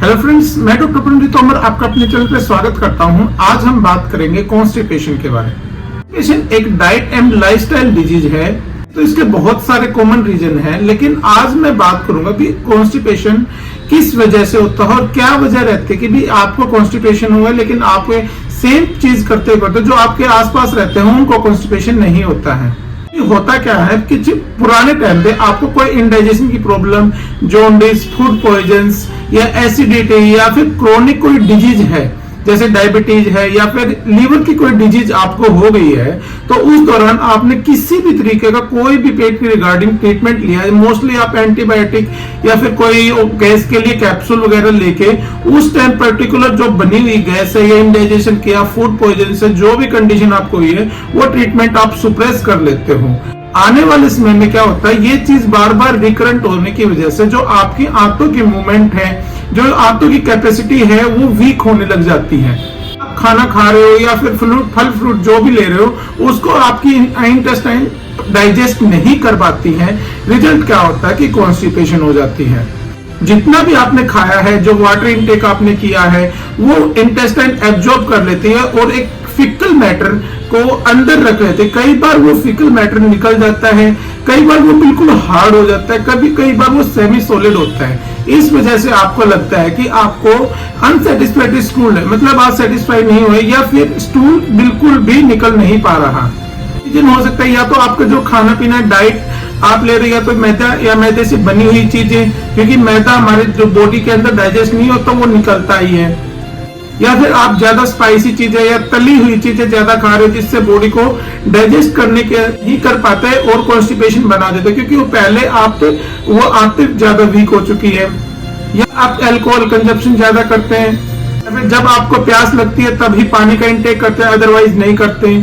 Hello friends, मैं doctor प्रमजीत Tomar आपका अपने चैनल पे स्वागत करता हूं। आज हम बात करेंगे कॉन्स्टिपेशन के बारे में। कॉन्स्टिपेशन एक डाइट एंड लाइफस्टाइल डिजीज है, तो इसके बहुत सारे कॉमन रीजन हैं, लेकिन आज मैं बात करूंगा कि कॉन्स्टिपेशन किस वजह से होता है और क्या वजह रहती है कि भी आपको कॉन्स्टिपेशन हुआ लेकिन आप सेम चीज करते करते जो आपके आसपास रहते हैं उनको कॉन्स्टिपेशन नहीं होता है। होता क्या है कि पुराने टाइम पे आपको कोई इंडाइजेशन की प्रॉब्लम, जॉन्डिस, फूड पॉइजन्स या एसिडिटी या फिर क्रोनिक कोई डिजीज है जैसे डायबिटीज है या फिर लीवर की कोई डिजीज आपको हो गई है, तो उस दौरान आपने किसी भी तरीके का कोई भी पेट की रिगार्डिंग ट्रीटमेंट लिया है, मोस्टली आप एंटीबायोटिक या फिर कोई गैस के लिए कैप्सूल वगैरह लेके उस टाइम पर्टिकुलर जो बनी हुई गैस है या इंडाइजेशन के या फूड पॉइजन से जो भी कंडीशन आपको हुई है वो ट्रीटमेंट आप सुप्रेस कर लेते हो। आने वाले समय में क्या होता है, ये चीज बार बार रिकरेंट होने की वजह से जो आपकी आंतों की मूवमेंट है, जो आंतों की कैपेसिटी है वो वीक होने लग जाती है। आप खाना खा रहे हो या फिर फल फ्रूट जो भी ले रहे हो उसको आपकी इंटेस्टाइन डाइजेस्ट नहीं कर पाती है। रिजल्ट क्या होता है कि कॉन्स्टिपेशन हो जाती है। जितना भी आपने खाया है, जो वाटर इनटेक आपने किया है, वो इंटेस्टाइन एब्जॉर्ब कर लेती है और एक फिकल मैटर को अंदर रख लेते हैं। कई बार वो फिकल मैटर निकल जाता है, कई बार वो बिल्कुल हार्ड हो जाता है, कई बार वो सेमी सॉलिड होता है। इस वजह से आपको लगता है कि आपको अनसेटिस्फाइड स्टूल है, मतलब आप सेटिस्फाइड नहीं हुए या फिर स्टूल बिल्कुल भी निकल नहीं पा रहा। रीजन हो सकता है या तो आपका जो खाना पीना डाइट आप ले रहे हैं, या तो मैदा या मैदे से बनी हुई चीजें, क्योंकि मैदा हमारे जो बॉडी के अंदर डाइजेस्ट नहीं होता वो निकलता ही है, या फिर आप ज्यादा स्पाइसी चीजें या तली हुई चीजें ज्यादा खा रहे हो जिससे बॉडी को डाइजेस्ट करने के ही कर पाता है और कॉन्स्टिपेशन बना देता है, क्योंकि वो पहले वो आंतें ज्यादा वीक हो चुकी है, या आप अल्कोहल कंजप्शन ज्यादा करते हैं, या फिर जब आपको प्यास लगती है तभी पानी का इंटेक करते हैं, अदरवाइज नहीं करते।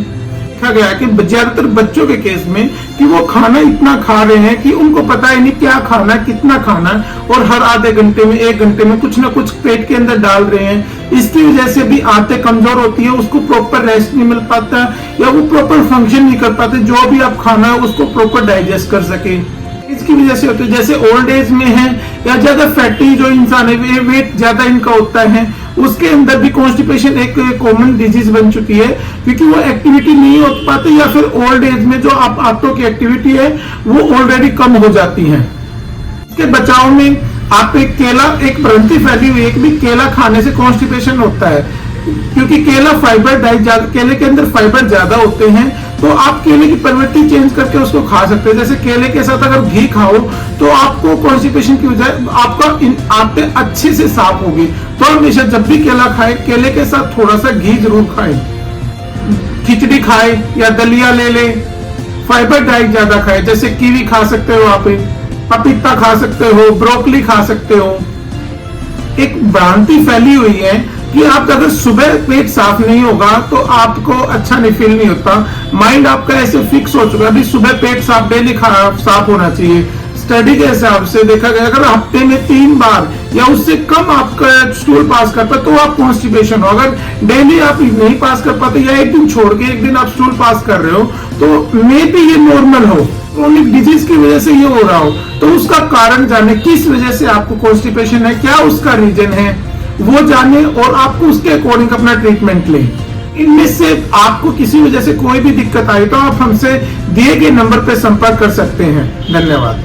देखा गया कि ज्यादातर बच्चों के केस में कि वो खाना इतना खा रहे हैं कि उनको पता ही नहीं क्या खाना, कितना खाना, और हर आधे घंटे में, एक घंटे में कुछ ना कुछ पेट के अंदर डाल रहे हैं। इसकी वजह से भी आंतें कमजोर होती है, उसको प्रॉपर रेस्ट नहीं मिल पाता या वो प्रॉपर फंक्शन नहीं कर पाते, जो भी आप खाना है उसको प्रॉपर डाइजेस्ट कर सके। इसकी वजह से होती है, जैसे ओल्ड एज में है या ज्यादा फैटी जो इंसान है, वेट ज्यादा इनका होता है, उसके अंदर भी कॉन्स्टिपेशन एक कॉमन डिजीज बन चुकी है, क्योंकि वो एक्टिविटी नहीं हो पाती या फिर ओल्ड एज में जो आंतों की एक्टिविटी है वो ऑलरेडी कम हो जाती है। इसके बचाव में आप एक केला, एक ग्रंथि फैली हुई, एक भी केला खाने से कॉन्स्टिपेशन होता है, क्योंकि केला फाइबर केले के अंदर फाइबर ज्यादा होते हैं, तो आप केले की प्रवृत्ति चेंज करके उसको खा सकते हैं। जैसे केले के साथ अगर घी खाओ तो आपको कॉन्स्टिपेशन की वजह आपका आंतें अच्छे से साफ होगी। तो हमेशा जब भी केला खाए, केले के साथ थोड़ा सा घी जरूर खाएं, खिचड़ी खाए या दलिया ले ले, फाइबर डाइट ज्यादा खाए, जैसे कीवी खा सकते हो, आप पपीता खा सकते हो, ब्रोकली खा सकते हो। एक भ्रांति फैली हुई है कि आप अगर सुबह पेट साफ नहीं होगा तो आपको अच्छा नहीं फील नहीं होता, माइंड आपका ऐसे फिक्स हो चुका है अभी सुबह पेट साफ डेली साफ होना चाहिए। स्टडी के हिसाब से देखा गया अगर हफ्ते में 3 बार या उससे कम आपका स्टूल पास करता तो आप कॉन्स्टिपेशन हो। अगर डेली आप नहीं पास कर पाते या एक दिन छोड़ के एक दिन आप स्टूल पास कर रहे हो तो मे बी ये नॉर्मल हो, क्रोनिक डिजीज की वजह से ये हो रहा हो, तो उसका कारण जाने, किस वजह से आपको कॉन्स्टिपेशन है, क्या उसका रीजन है वो जाने और आपको उसके अकॉर्डिंग अपना ट्रीटमेंट लें। इनमें से आपको किसी वजह से कोई भी दिक्कत आई तो आप हमसे दिए गए नंबर पर संपर्क कर सकते हैं। धन्यवाद।